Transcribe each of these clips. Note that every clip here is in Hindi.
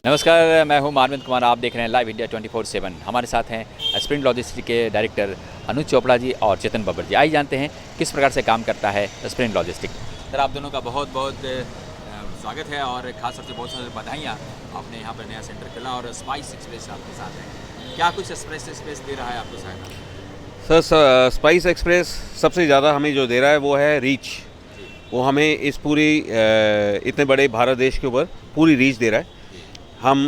नमस्कार, मैं हूं मानवेंद्र कुमार। आप देख रहे हैं लाइव इंडिया 24/7। हमारे साथ हैं स्प्रिंट लॉजिस्टिक के डायरेक्टर अनुज चोपड़ा जी और चेतन बब्बर जी। आइए जानते हैं किस प्रकार से काम करता है स्प्रिंट लॉजिस्टिक। सर, आप दोनों का बहुत बहुत स्वागत है और खास तौर से बहुत सारी बधाइयाँ। आपने यहाँ पर नया सेंटर खोला और स्पाइस एक्सप्रेस आपके साथ है। क्या कुछ एक्सप्रेस दे रहा है आपको सहायता? सर, स्पाइस एक्सप्रेस सबसे ज़्यादा हमें जो दे रहा है वो है रीच। वो हमें इस पूरी इतने बड़े भारत देश के ऊपर पूरी रीच दे रहा है। हम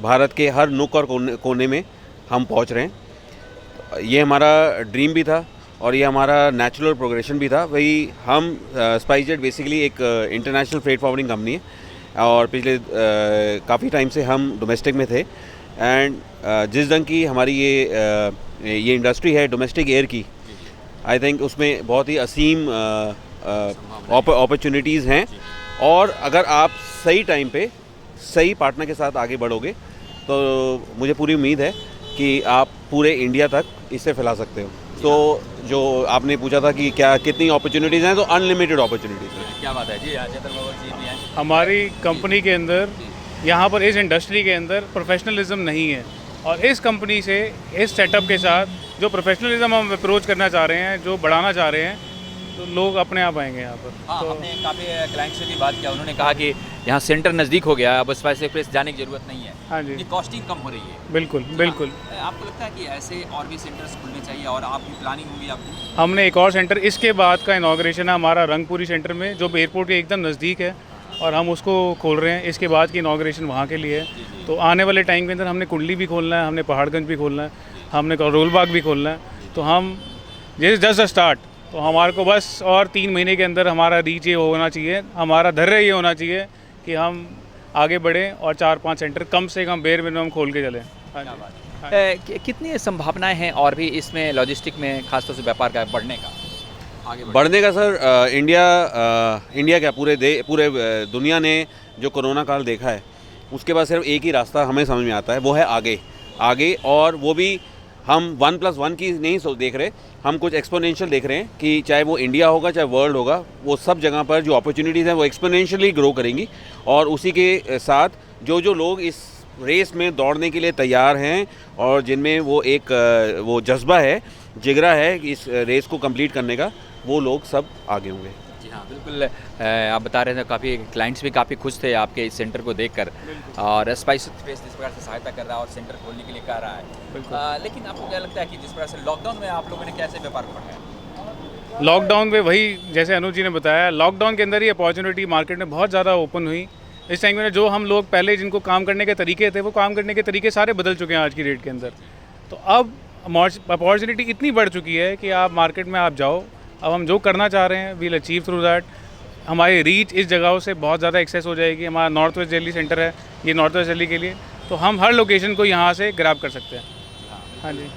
भारत के हर नुक और कोने में हम पहुंच रहे हैं। ये हमारा ड्रीम भी था और ये हमारा नेचुरल प्रोग्रेशन भी था। वही हम स्पाइसजेट बेसिकली एक इंटरनेशनल फ्रेट फॉरवर्डिंग कंपनी है और पिछले काफ़ी टाइम से हम डोमेस्टिक में थे। एंड जिस ढंग की हमारी ये इंडस्ट्री है डोमेस्टिक एयर की, आई थिंक उसमें बहुत ही असीम अपॉर्चुनिटीज़ हैं। और अगर आप सही टाइम पे सही पार्टनर के साथ आगे बढ़ोगे तो मुझे पूरी उम्मीद है कि आप पूरे इंडिया तक इसे फैला सकते हो। तो जो आपने पूछा था कि क्या कितनी अपॉर्चुनिटीज़ हैं, तो अनलिमिटेड अपॉर्चुनिटीज़ हैं। क्या बात है जी। चेतन बब्बर जी भी हैं। हमारी कंपनी के अंदर यहाँ पर इस इंडस्ट्री के अंदर प्रोफेशनलिज्म नहीं है और इस कंपनी से इस सेटअप के साथ जो प्रोफेशनलिज्म हम अप्रोच करना चाह रहे हैं, जो बढ़ाना चाह रहे हैं, तो लोग अपने आप आएंगे यहाँ पर। हाँ, तो हमने काफ़ी क्लाइंट से भी बात किया। उन्होंने कहा कि यहाँ सेंटर नज़दीक हो गया, अब स्पाइस एक्सप्रेस जाने की ज़रूरत नहीं है। हाँ जी, ये कॉस्टिंग कम हो रही है। बिल्कुल बिल्कुल। आपको लगता है कि ऐसे और भी सेंटर्स खुलने चाहिए और आपकी प्लानिंग होगी आपकी? हमने एक और सेंटर इसके बाद का इनाग्रेशन है हमारा रंगपुरी सेंटर में, जो एयरपोर्ट के एकदम नज़दीक है, और हम उसको खोल रहे हैं। इसके बाद की इनाग्रेशन वहाँ के लिए है। तो आने वाले टाइम के अंदर हमने कुंडली भी खोलना है, हमने पहाड़गंज भी खोलना है, हमने रोलबाग भी खोलना है। तो हम ये जस्ट द स्टार्ट। तो हमारे को बस और 3 महीने के अंदर हमारा रीच ये होना चाहिए, हमारा धैर्य ये होना चाहिए कि हम आगे बढ़ें और 4-5 सेंटर कम से कम बेर मिनिमम खोल के चलें। हाँ जी। कितनी संभावनाएं हैं और भी इसमें लॉजिस्टिक में खासतौर से व्यापार का बढ़ने का, आगे बढ़ने का सर, इंडिया क्या पूरे दुनिया ने जो कोरोना काल देखा है, उसके बाद सिर्फ एक ही रास्ता हमें समझ में आता है, वो है आगे। और वो भी हम 1+1 की नहीं देख रहे, हम कुछ एक्सपोनेंशियल देख रहे हैं कि चाहे वो इंडिया होगा चाहे वर्ल्ड होगा, वो सब जगह पर जो अपॉर्चुनिटीज़ हैं वो एक्सपोनेंशियली ग्रो करेंगी। और उसी के साथ जो लोग इस रेस में दौड़ने के लिए तैयार हैं और जिनमें वो जज्बा है, जिगरा है इस रेस को कंप्लीट करने का, वो लोग सब आगे होंगे। जी हाँ, बिल्कुल। आप बता रहे थे काफ़ी क्लाइंट्स भी काफ़ी खुश थे आपके इस सेंटर को देखकर, और स्पाइस एक्सप्रेस जिस प्रकार से सहायता कर रहा है और सेंटर खोलने के लिए कह रहा है। लेकिन आपको क्या लगता है कि जिस प्रकार से लॉकडाउन में आप लोगों ने कैसे व्यापार को बढ़ाया? लॉकडाउन में वही जैसे अनुज जी ने बताया, लॉकडाउन के अंदर ही अपॉर्चुनिटी मार्केट में बहुत ज़्यादा ओपन हुई। इस टाइम में जो हम लोग पहले जिनको काम करने के तरीके थे, वो काम करने के तरीके सारे बदल चुके हैं आज की डेट के अंदर। तो अब अपॉर्चुनिटी इतनी बढ़ चुकी है कि आप मार्केट में आप जाओ, अब हम जो करना चाह रहे हैं वील अचीव थ्रू दैट। हमारी रीच इस जगहों से बहुत ज़्यादा एक्सेस हो जाएगी। हमारा नॉर्थ वेस्ट दिल्ली सेंटर है, ये नॉर्थ वेस्ट दिल्ली के लिए, तो हम हर लोकेशन को यहाँ से ग्रैब कर सकते हैं। हाँ जी।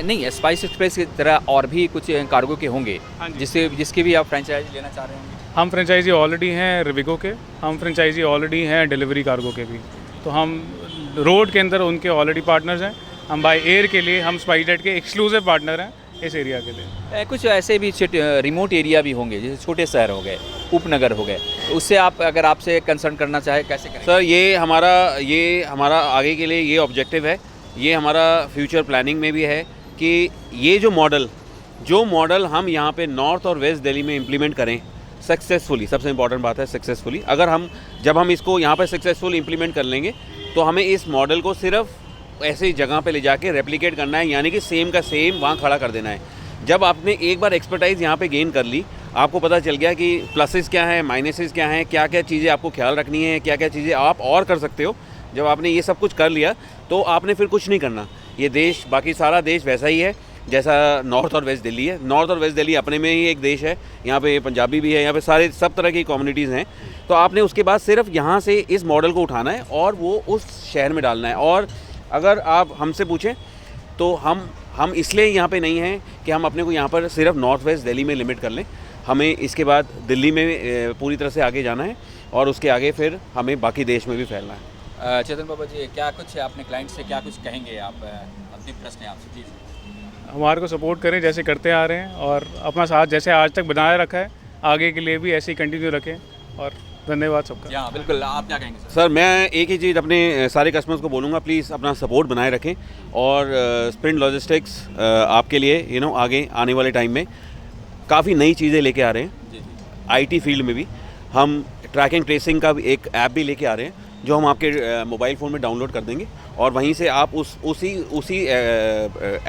नहीं, स्पाइस एक्सप्रेस की तरह और भी कुछ कार्गो के होंगे हाँ जी। जिसकी भी आप फ्रेंचाइजी लेना चाह रहे होंगे? हम फ्रेंचाइजी ऑलरेडी हैं रिविगो के, हम फ्रेंचाइजी ऑलरेडी हैं डिलीवरी कार्गो के भी। तो हम रोड के अंदर उनके ऑलरेडी पार्टनर्स हैं। हम बाय एयर के लिए हम स्पाइसजेट के एक्सक्लूसिव पार्टनर हैं इस एरिया के लिए। कुछ ऐसे भी रिमोट एरिया भी होंगे, जैसे छोटे शहर हो गए, उपनगर हो गए, तो उससे आप अगर आपसे कंसर्न करना चाहे कैसे करें? सर, ये हमारा आगे के लिए ये ऑब्जेक्टिव है, ये हमारा फ्यूचर प्लानिंग में भी है कि ये जो मॉडल हम यहाँ पे नॉर्थ और वेस्ट दिल्ली में इम्प्लीमेंट करें सक्सेसफुली। सबसे इंपॉर्टेंट बात है सक्सेसफुली। जब हम इसको यहाँ पे सक्सेसफुल इम्प्लीमेंट कर लेंगे, तो हमें इस मॉडल को सिर्फ ऐसी जगह पे ले जाके रेप्लिकेट करना है, यानी कि सेम का सेम वहाँ खड़ा कर देना है। जब आपने एक बार एक्सपर्टाइज यहाँ पे गेन कर ली, आपको पता चल गया कि प्लसेस क्या हैं, माइनसेस क्या हैं, क्या क्या चीज़ें आपको ख्याल रखनी है, क्या क्या चीज़ें आप और कर सकते हो। जब आपने ये सब कुछ कर लिया, तो आपने फिर कुछ नहीं करना। ये देश, बाकी सारा देश वैसा ही है जैसा नॉर्थ और वेस्ट दिल्ली है। नॉर्थ और वेस्ट दिल्ली अपने में ही एक देश है। यहाँ पे पंजाबी भी है, यहाँ पे सब तरह की कम्युनिटीज़ हैं। तो आपने उसके बाद सिर्फ यहाँ से इस मॉडल को उठाना है और वो उस शहर में डालना है। और अगर आप हमसे पूछें तो हम इसलिए यहाँ पे नहीं हैं कि हम अपने को यहाँ पर सिर्फ नॉर्थ वेस्ट दिल्ली में लिमिट कर लें। हमें इसके बाद दिल्ली में पूरी तरह से आगे जाना है और उसके आगे फिर हमें बाकी देश में भी फैलना है। चेतन बाबा जी, क्या कुछ अपने क्लाइंट से क्या कुछ कहेंगे आप? अंतिम प्रश्न है आपसे। जी, हमारे को सपोर्ट करें जैसे करते आ रहे हैं, और अपना साथ जैसे आज तक बनाए रखा है, आगे के लिए भी ऐसे ही कंटिन्यू रखें और धन्यवाद सबका। जी हाँ बिल्कुल, आप क्या कहेंगे सर? सर मैं एक ही चीज़ अपने सारे कस्टमर्स को बोलूँगा, प्लीज़ अपना सपोर्ट बनाए रखें और स्प्रिंट लॉजिस्टिक्स आपके लिए आगे आने वाले टाइम में काफ़ी नई चीज़ें लेके आ रहे हैं। जी जी आईटी फील्ड में भी हम ट्रैकिंग ट्रेसिंग का भी एक ऐप भी लेके आ रहे हैं जो हम आपके मोबाइल फ़ोन में डाउनलोड कर देंगे और वहीं से आप उसी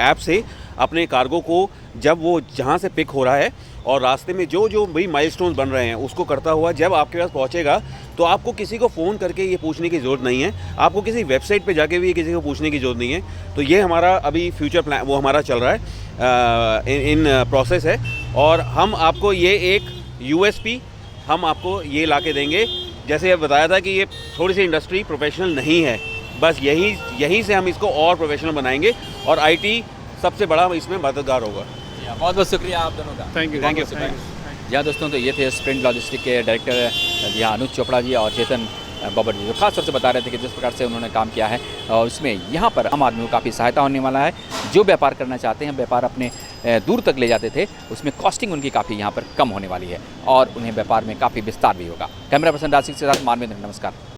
ऐप से अपने कार्गो को जब वो जहाँ से पिक हो रहा है और रास्ते में जो भी माइलस्टोन्स बन रहे हैं उसको करता हुआ जब आपके पास पहुँचेगा तो आपको किसी को फ़ोन करके ये पूछने की ज़रूरत नहीं है, आपको किसी वेबसाइट पे जाके भी किसी को पूछने की ज़रूरत नहीं है। तो ये हमारा अभी फ्यूचर प्लान वो हमारा चल रहा है, इन प्रोसेस है और हम आपको ये एक USP हम आपको ये ला के देंगे। जैसे बताया था कि ये थोड़ी सी इंडस्ट्री प्रोफेशनल नहीं है, बस यहीं से हम इसको और प्रोफेशनल बनाएंगे और IT सबसे बड़ा इसमें मददगार होगा। बहुत बहुत शुक्रिया आप दोनों का। Thank you. Thank you. जी हाँ दोस्तों, तो ये थे स्प्रिंट लॉजिस्टिक के डायरेक्टर जी हाँ अनुज चोपड़ा जी और चेतन बब्बर जी, जो खास तौर से बता रहे थे कि जिस प्रकार से उन्होंने काम किया है और उसमें यहाँ पर आम आदमी को काफ़ी सहायता होने वाला है। जो व्यापार करना चाहते हैं, व्यापार अपने दूर तक ले जाते थे, उसमें कॉस्टिंग उनकी काफ़ी यहाँ पर कम होने वाली है और उन्हें व्यापार में काफ़ी विस्तार भी होगा। कैमरा पर्सन राशिक के साथ मानवेंद्र, नमस्कार।